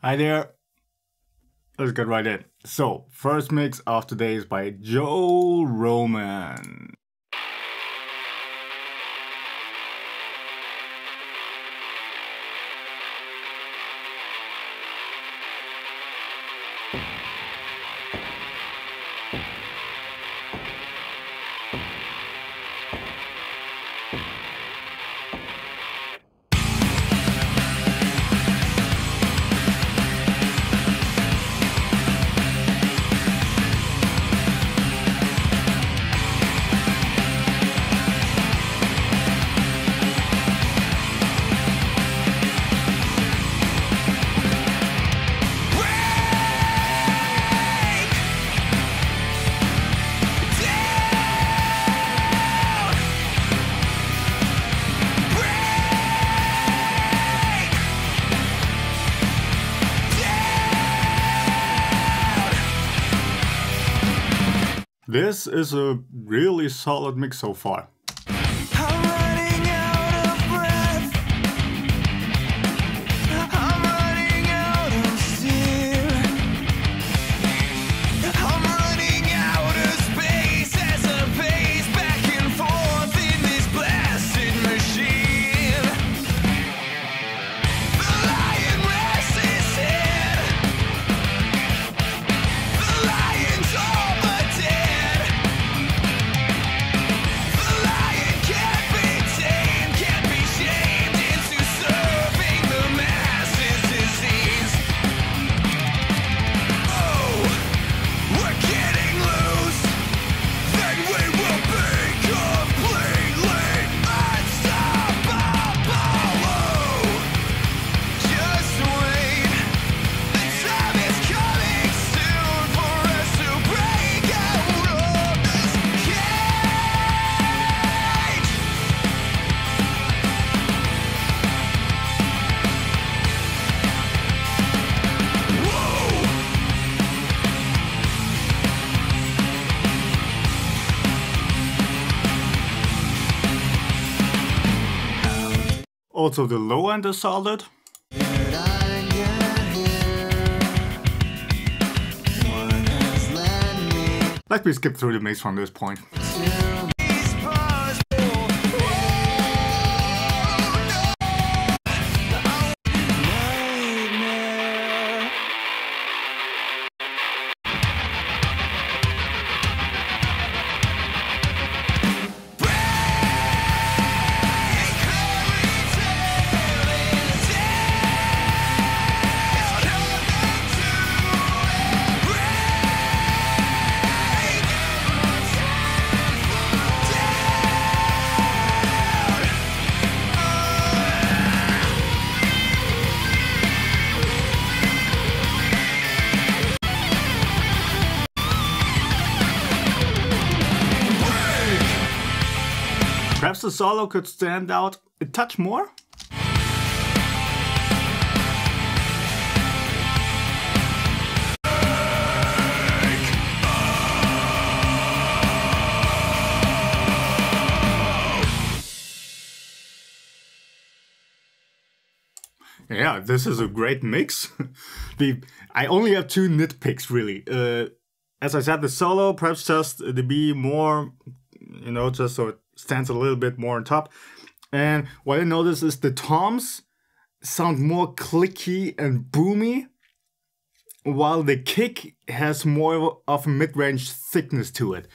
Hi there. Let's get right in. So, first mix of today is by Joe Roman. This is a really solid mix so far. Also, the low end is solid. Let me skip through the mix from this point. Perhaps the solo could stand out a touch more? Yeah, this is a great mix. I only have two nitpicks really. As I said, the solo, perhaps just to be more, just so it stands a little bit more on top. And what I noticed is the toms sound more clicky and boomy, while the kick has more of a mid-range thickness to it.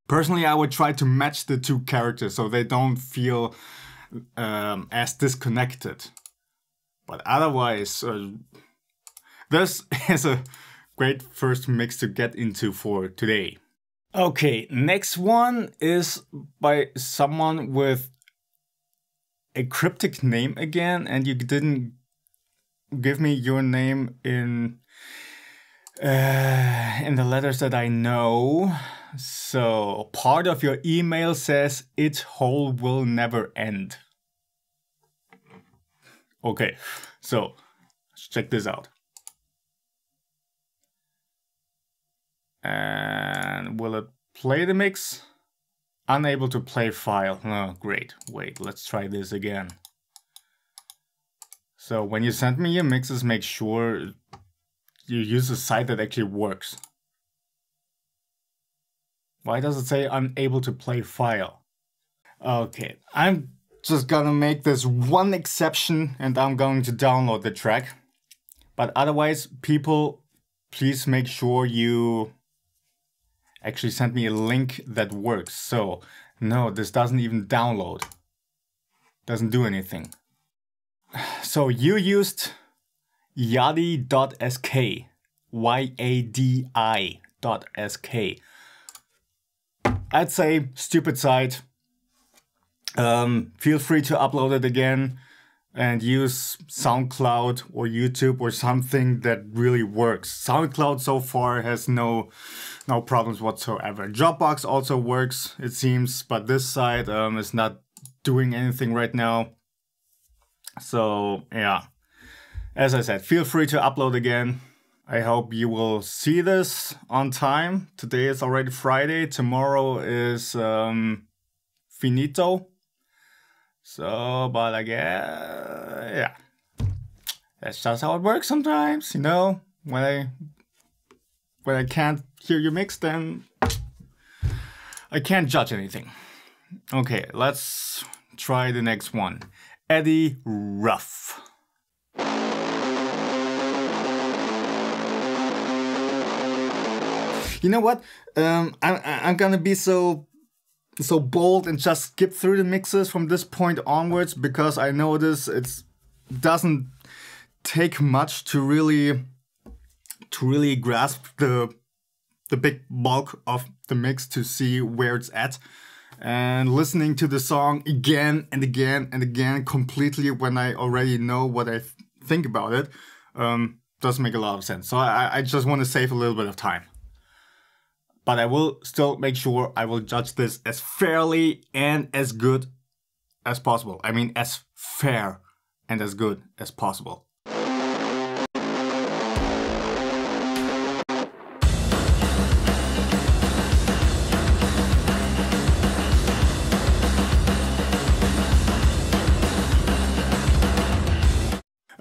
Personally, I would try to match the two characters so they don't feel as disconnected. But otherwise, this is a great first mix to get into for today. Okay, next one is by someone with a cryptic name again, and you didn't give me your name in the letters that I know. So part of your email says itholewillneverend. Okay, so let's check this out. And will it play the mix? Unable to play file. Oh, great. Wait, let's try this again. So when you send me your mixes, make sure you use a site that actually works. Why does it say unable to play file? Okay, I'm just gonna make this one exception and I'm going to download the track. But otherwise, people, please make sure you actually send me a link that works. So, no, this doesn't even download. Doesn't do anything. So you used yadi.sk. YADI.sk. I'd say stupid site. Feel free to upload it again and use SoundCloud or YouTube or something that really works. SoundCloud so far has no problems whatsoever. Dropbox also works, it seems, but this site is not doing anything right now. So yeah, as I said, feel free to upload again. I hope you will see this on time. Today is already Friday. Tomorrow is finito. So, but I guess, yeah, that's just how it works sometimes, you know. When I can't hear your mix, then I can't judge anything. Okay, let's try the next one. Eddie Ruff. You know what? I'm gonna be so bold and just skip through the mixes from this point onwards, because I know it doesn't take much to really grasp the big bulk of the mix to see where it's at. And listening to the song again and again and again completely when I already know what I think about it doesn't make a lot of sense. So I just want to save a little bit of time. But I will still make sure I will judge this as fairly and as good as possible. I mean, as fair and as good as possible.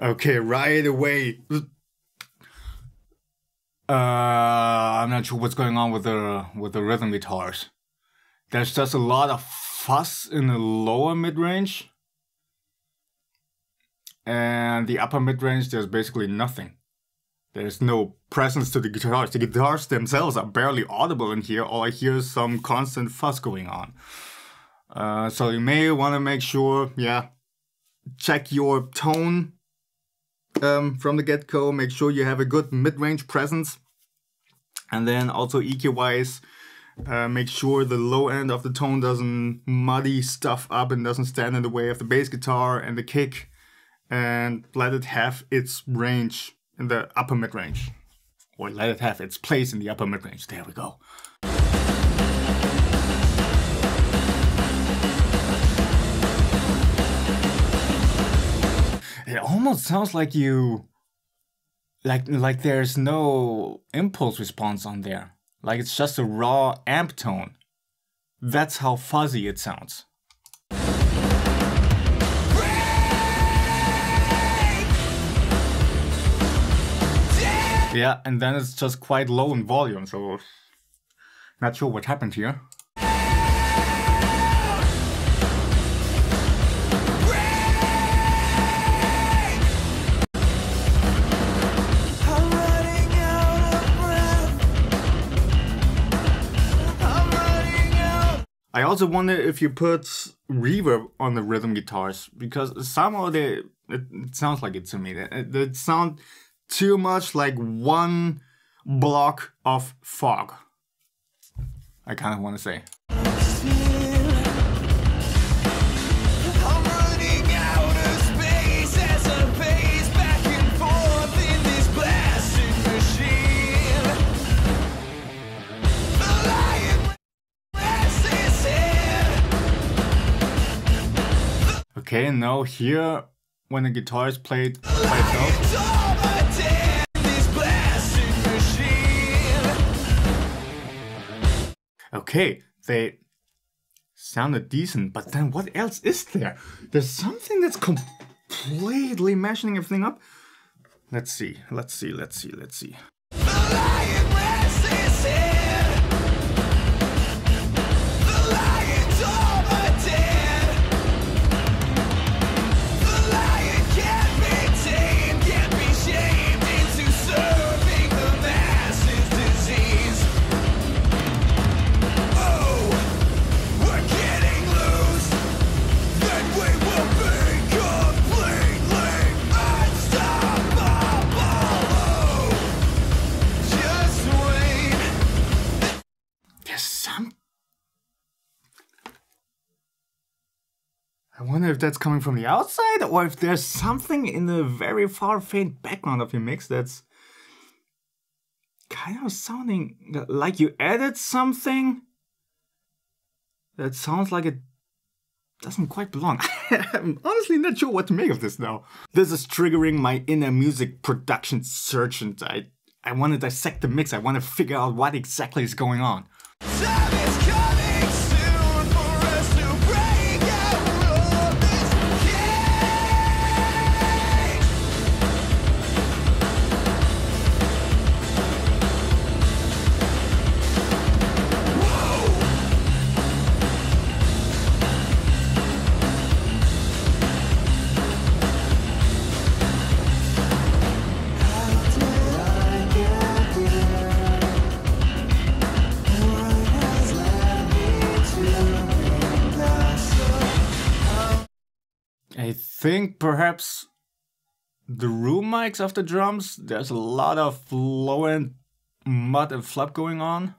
Okay, right away. I'm not sure what's going on with the rhythm guitars. There's just a lot of fuss in the lower mid-range. And the upper mid-range, there's basically nothing. There's no presence to the guitars. The guitars themselves are barely audible in here. All I hear is some constant fuss going on. So you may want to make sure, yeah, check your tone from the get-go. Make sure you have a good mid-range presence. And then also EQ-wise, make sure the low end of the tone doesn't muddy stuff up and doesn't stand in the way of the bass guitar and the kick. And let it have its range in the upper mid-range. Or let it have its place in the upper mid-range. There we go. It almost sounds like like there's no impulse response on there. Like it's just a raw amp tone. That's how fuzzy it sounds. Yeah, and then it's just quite low in volume, so not sure what happened here. I also wonder if you put reverb on the rhythm guitars, because somehow it sounds like it to me. It sounds too much like one block of fog, I kind of want to say. Okay, now here, when the guitar is played by itself. Okay, they sounded decent, but then what else is there? There's something that's completely mashing everything up. Let's see, let's see, let's see, let's see. I wonder if that's coming from the outside or if there's something in the very far faint background of your mix that's kind of sounding like you added something that sounds like it doesn't quite belong. I'm honestly not sure what to make of this now. This is triggering my inner music production surgeon. I want to dissect the mix. I want to figure out what exactly is going on. I think perhaps the room mics of the drums, there's a lot of low-end mud and flub going on.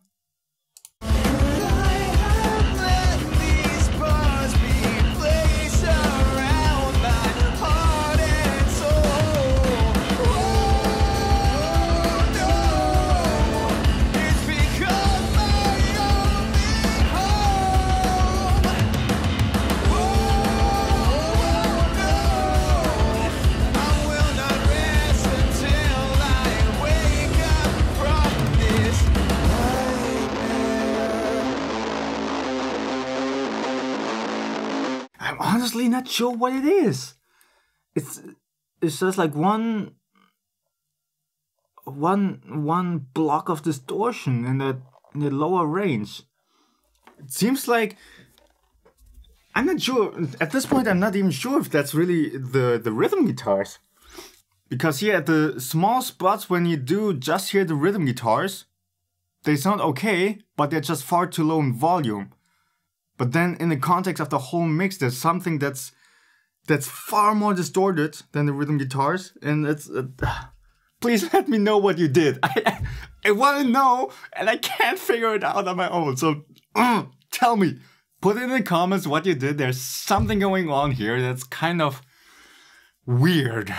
I'm honestly not sure what it is. It's just like one block of distortion in the lower range. It seems like I'm not sure at this point. I'm not even sure if that's really the rhythm guitars, because here at the small spots when you do just hear the rhythm guitars, they sound okay, but they're just far too low in volume. But then in the context of the whole mix, there's something that's far more distorted than the rhythm guitars. And it's... please let me know what you did. I want to know, and I can't figure it out on my own. So tell me. Put in the comments what you did. There's something going on here that's kind of weird.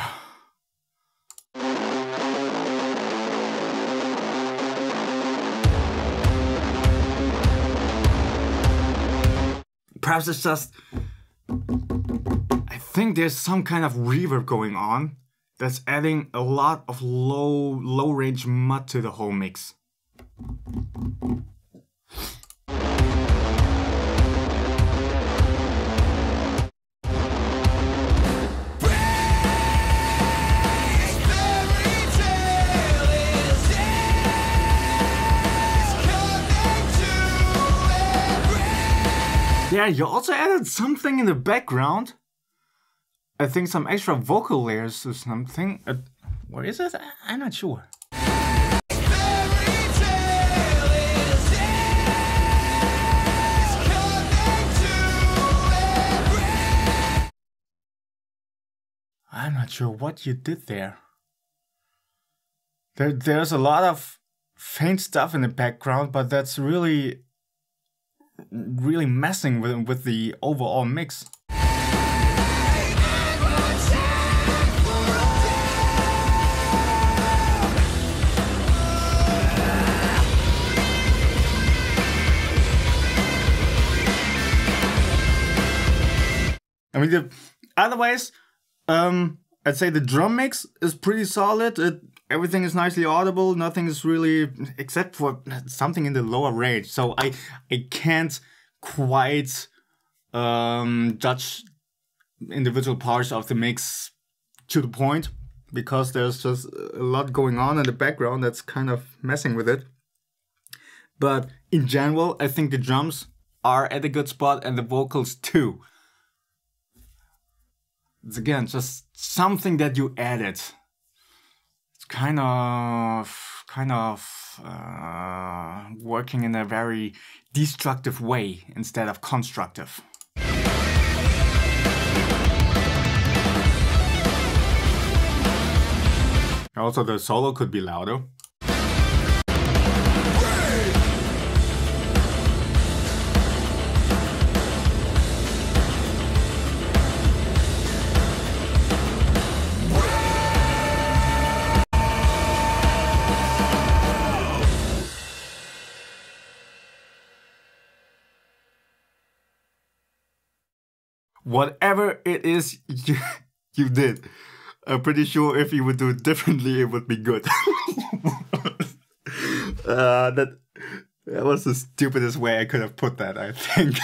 Perhaps it's just... I think there's some kind of reverb going on that's adding a lot of low range mud to the whole mix. Yeah, you also added something in the background. I think some extra vocal layers or something. Where is it? I'm not sure. I'm not sure what you did there. There's a lot of faint stuff in the background, but that's really messing with the overall mix. I mean, otherwise, I'd say the drum mix is pretty solid. Everything is nicely audible. Nothing is really, except for something in the lower range. So I can't quite judge individual parts of the mix to the point. because there's just a lot going on in the background that's kind of messing with it. But in general, I think the drums are at a good spot and the vocals too. It's again just something that you added. It's kind of working in a very destructive way instead of constructive. Also, the solo could be louder. Whatever it is you did, I'm pretty sure if you would do it differently, it would be good. That was the stupidest way I could have put that, I think.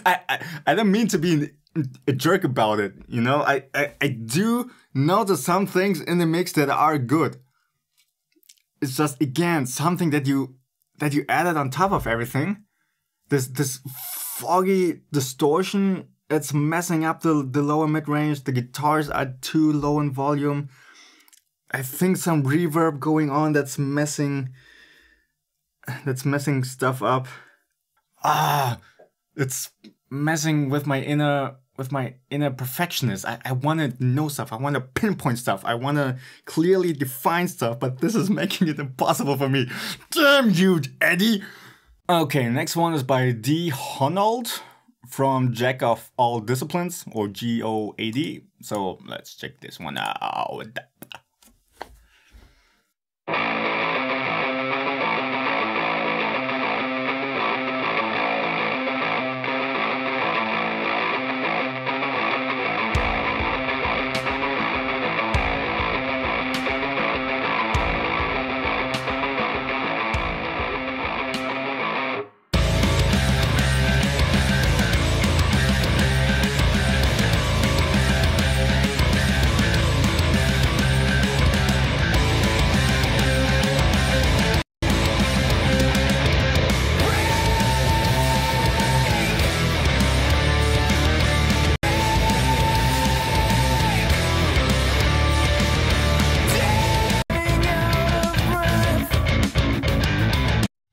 I don't mean to be a jerk about it, you know? I do notice some things in the mix that are good. It's just, again, something that you added on top of everything. This foggy distortion. It's messing up the lower mid-range. The guitars are too low in volume. I think some reverb going on that's messing stuff up. It's messing with my inner perfectionist. I want to know stuff. I want to pinpoint stuff. I want to clearly define stuff, but this is making it impossible for me. Damn you, Eddie! Okay, next one is by Honold from Jack of All Disciplines, or GOAD. So let's check this one out.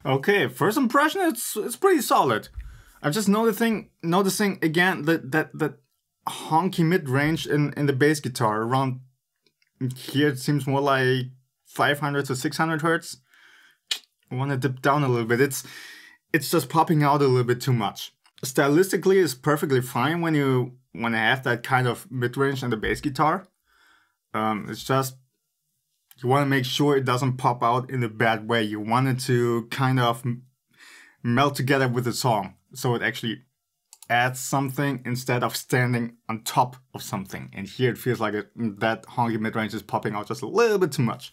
Okay, first impression, it's pretty solid. I'm just noticing again that honky mid-range in the bass guitar. Around here it seems more like 500 to 600 hertz. I want to dip down a little bit. It's just popping out a little bit too much. Stylistically, it's perfectly fine when you have that kind of mid-range in the bass guitar. It's just you want to make sure it doesn't pop out in a bad way. You want it to kind of melt together with the song, so it actually adds something instead of standing on top of something. And here it feels like that honky mid-range is popping out just a little bit too much.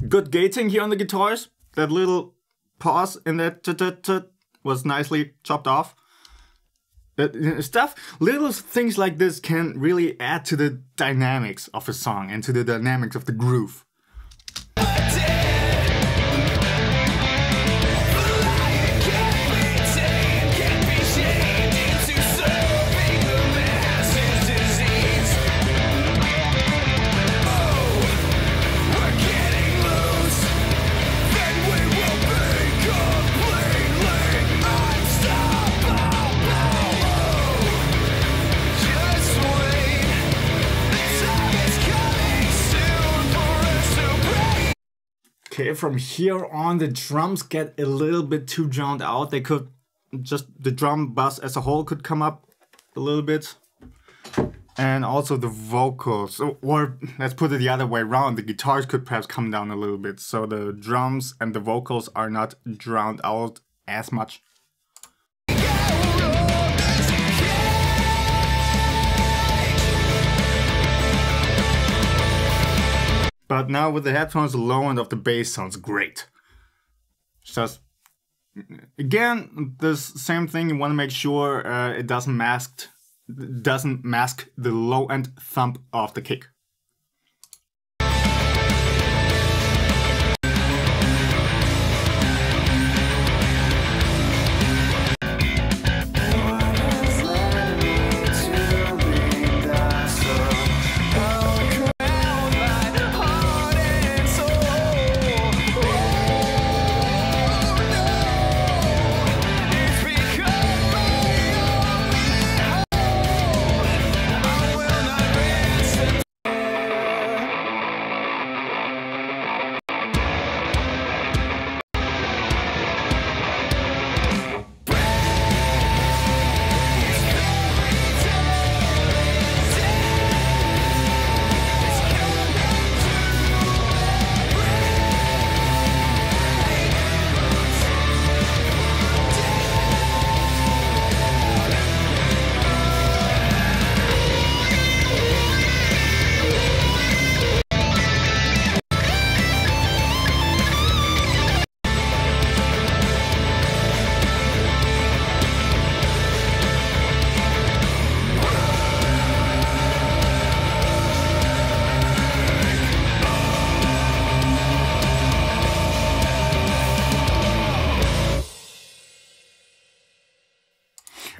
Good gating here on the guitars. That little pause in that was nicely chopped off. Little things like this can really add to the dynamics of a song and to the dynamics of the groove. Okay, from here on the drums get a little bit too drowned out. They could just, the drum bass as a whole could come up a little bit. And also the vocals, or let's put it the other way around, the guitars could perhaps come down a little bit. So the drums and the vocals are not drowned out as much. But now with the headphones, the low end of the bass sounds great. Just, again, this same thing, you want to make sure it doesn't mask the low end thump of the kick.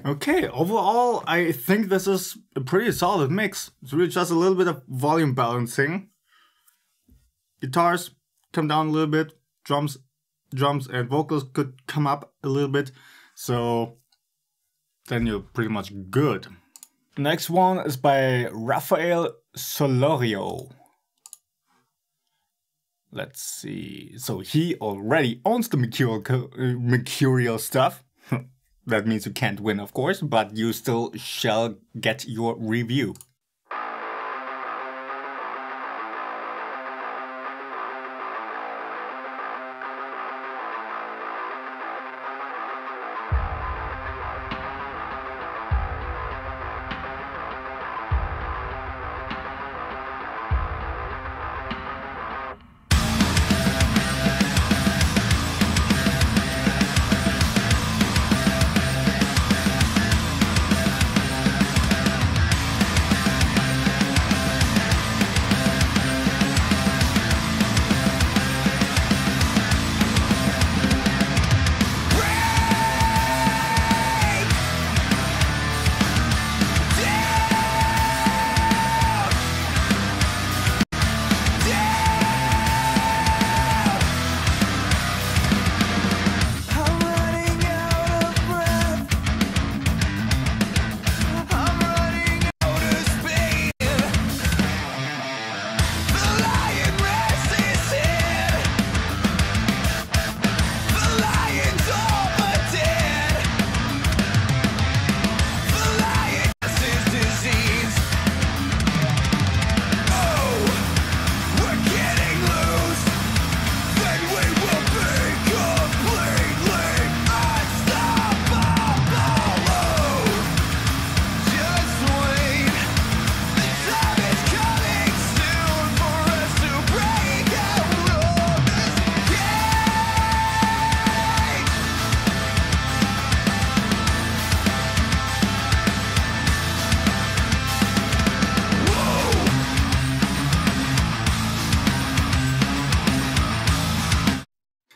Okay, overall, I think this is a pretty solid mix. It's really just a little bit of volume balancing. Guitars come down a little bit, drums and vocals could come up a little bit, so then you're pretty much good. The next one is by Rafael Solorio. Let's see. So he already owns the mercurial stuff. That means you can't win, of course, but you still shall get your review.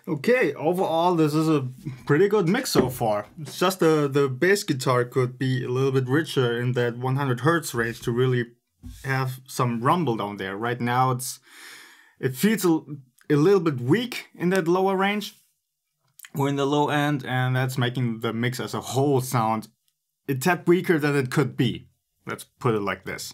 Okay, overall this is a pretty good mix so far. It's just the bass guitar could be a little bit richer in that 100 Hz range to really have some rumble down there. Right now it feels a little bit weak in that lower range or in the low end, and that's making the mix as a whole sound a tad weaker than it could be. Let's put it like this.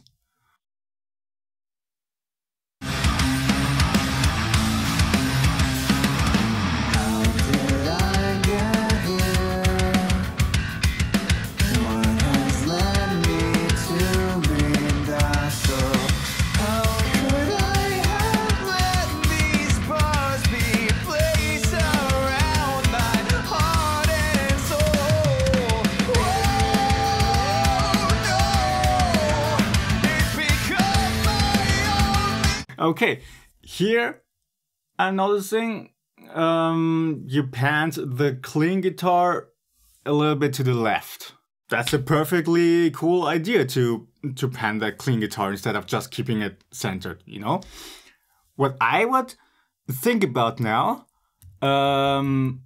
Okay, Here, I'm noticing you panned the clean guitar a little bit to the left. That's a perfectly cool idea to pan the clean guitar instead of just keeping it centered, you know? What I would think about now, to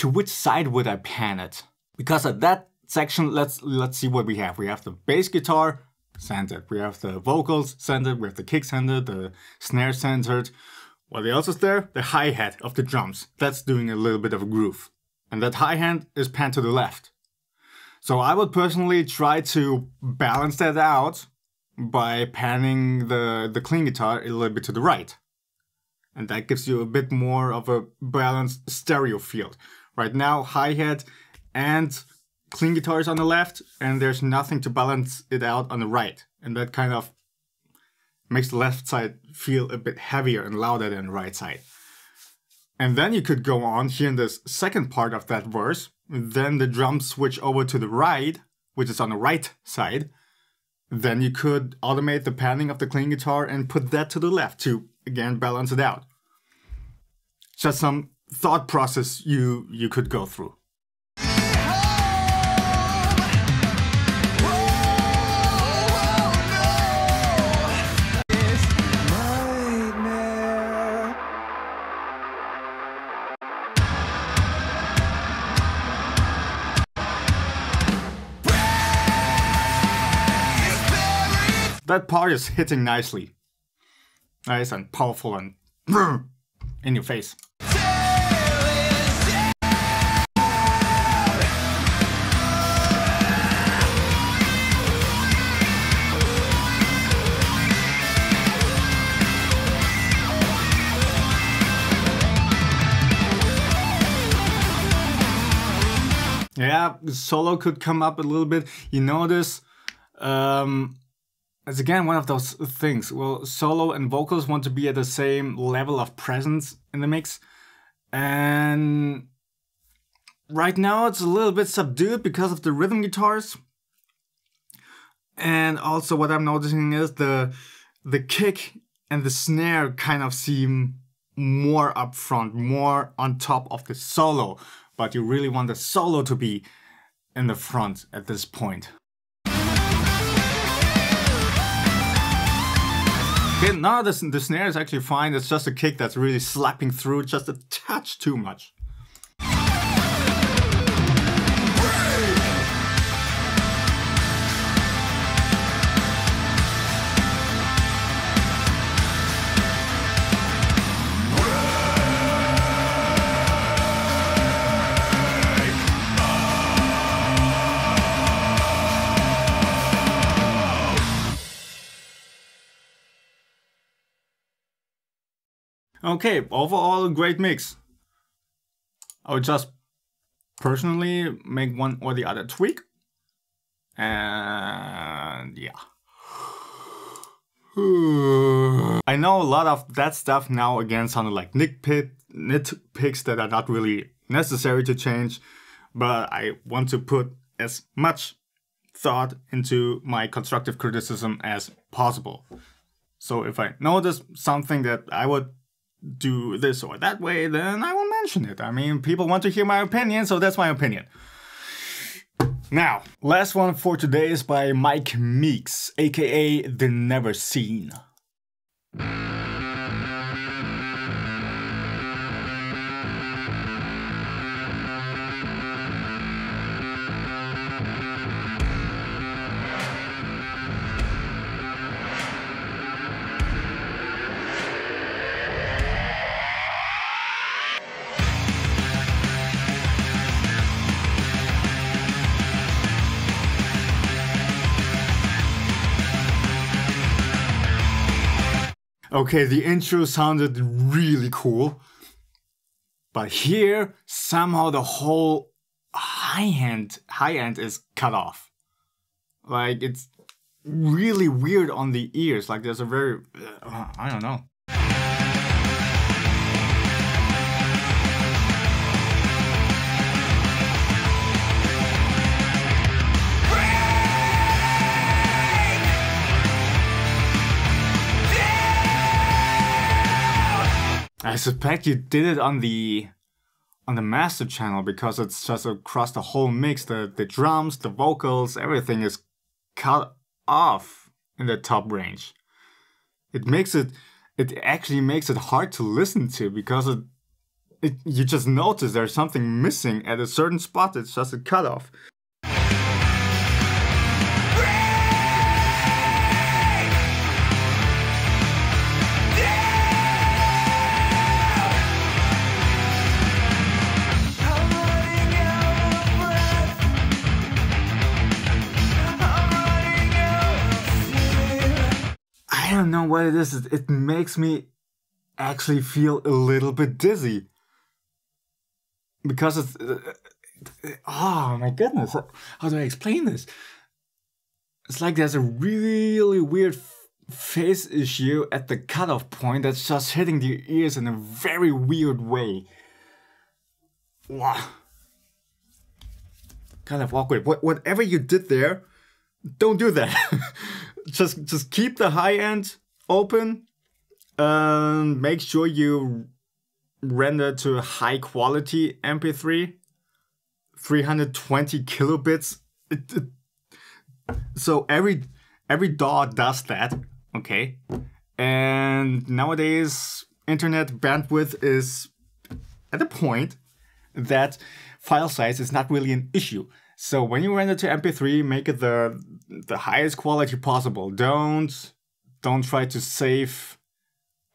which side would I pan it? Because at that section, let's see what we have. We have the bass guitar centered, we have the vocals centered, we have the kick centered, the snare centered. What else is there? The hi-hat of the drums. That's doing a little bit of a groove. And that hi-hat is panned to the left. So I would personally try to balance that out by panning the clean guitar a little bit to the right. And that gives you a bit more of a balanced stereo field. Right now, hi-hat and clean guitar is on the left, and there's nothing to balance it out on the right. And that kind of makes the left side feel a bit heavier and louder than the right side. And then you could go on here in this second part of that verse. Then the drums switch over to the right, which is on the right side. Then you could automate the panning of the clean guitar and put that to the left to, again, balance it out. Just some thought process you could go through. That part is hitting nicely. Nice and powerful and in your face. Yeah, solo could come up a little bit. You notice, it's again one of those things. Well, solo and vocals want to be at the same level of presence in the mix. And right now it's a little bit subdued because of the rhythm guitars. And also what I'm noticing is the kick and the snare kind of seem more up front, more on top of the solo. But you really want the solo to be in the front at this point. Okay, now the snare is actually fine. It's just a kick that's really slapping through just a touch too much. Okay, overall a great mix. I would just personally make one or the other tweak. And yeah. I know a lot of that stuff now again sounded like nitpicks that are not really necessary to change, but I want to put as much thought into my constructive criticism as possible. So if I notice something that I would do this or that way, then I will mention it. I mean, people want to hear my opinion, so that's my opinion. Now, last one for today is by Meeks, aka The Never Seen. Okay, the intro sounded really cool, but here somehow the whole high end is cut off. Like, it's really weird on the ears. Like, there's a very I don't know. I suspect you did it on the master channel because it's just across the whole mix. The drums, the vocals, everything is cut off in the top range. It actually makes it hard to listen to because you just notice there's something missing at a certain spot. It's just a cutoff. I don't know what it is. It makes me actually feel a little bit dizzy. Because it's... oh my goodness. How do I explain this? It's like there's a really weird phase issue at the cutoff point that's just hitting the ears in a very weird way. Wow. Kind of awkward. Whatever you did there, don't do that. just keep the high end open. Make sure you render to high quality MP3, 320 kilobits. So every DAW does that, okay? And nowadays internet bandwidth is at a point that file size is not really an issue. So when you render to MP3, make it the highest quality possible. Don't try to save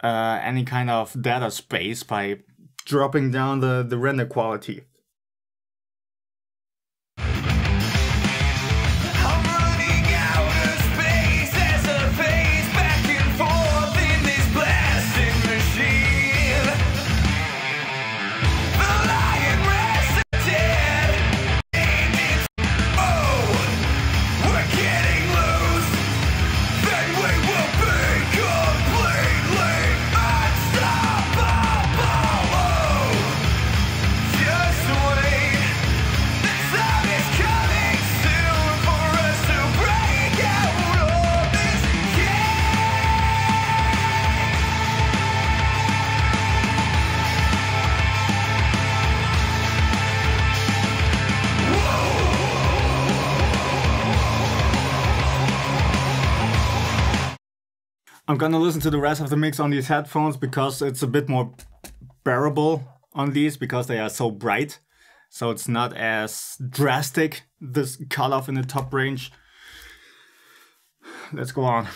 any kind of data space by dropping down the render quality. I'm gonna listen to the rest of the mix on these headphones because it's a bit more bearable on these because they are so bright. So it's not as drastic, this cutoff in the top range. Let's go on.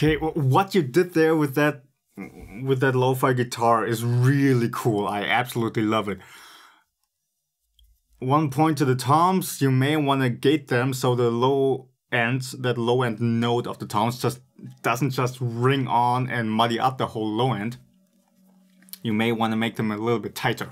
Okay, what you did there with that lo-fi guitar is really cool. I absolutely love it. One point to the toms, you may want to gate them so the low end note of the toms doesn't just ring on and muddy up the whole low end. You may want to make them a little bit tighter.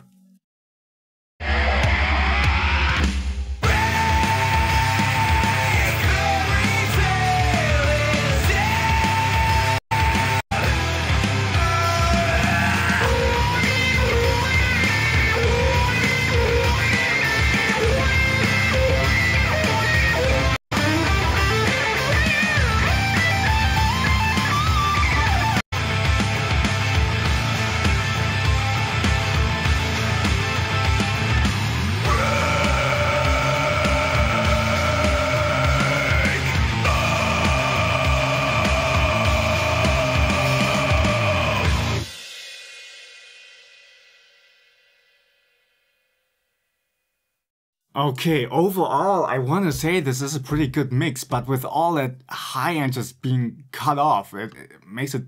Okay, overall, I want to say this is a pretty good mix, but with all that high end just being cut off, it makes it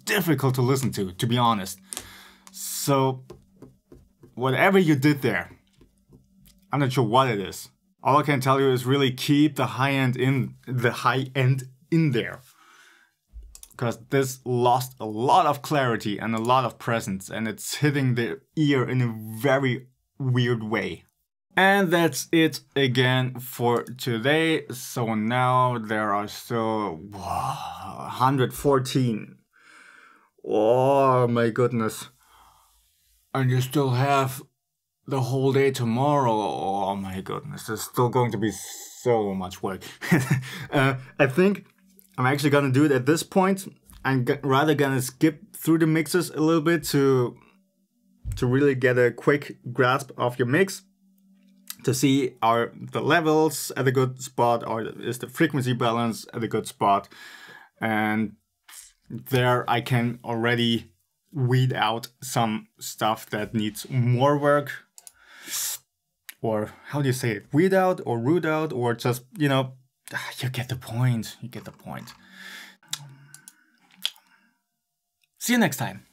difficult to listen to be honest. So, whatever you did there, I'm not sure what it is. All I can tell you is really keep the high end in there. Because this lost a lot of clarity and a lot of presence, and it's hitting the ear in a very weird way. And that's it again for today. So now there are still 114. Oh my goodness. And you still have the whole day tomorrow. Oh my goodness, there's still going to be so much work. I think I'm actually gonna do it at this point. I'm rather gonna skip through the mixes a little bit to really get a quick grasp of your mix, to see are the levels at a good spot, or is the frequency balance at a good spot. And there I can already weed out some stuff that needs more work. Or how do you say it? Weed out or root out, or just, you know, you get the point. You get the point. See you next time.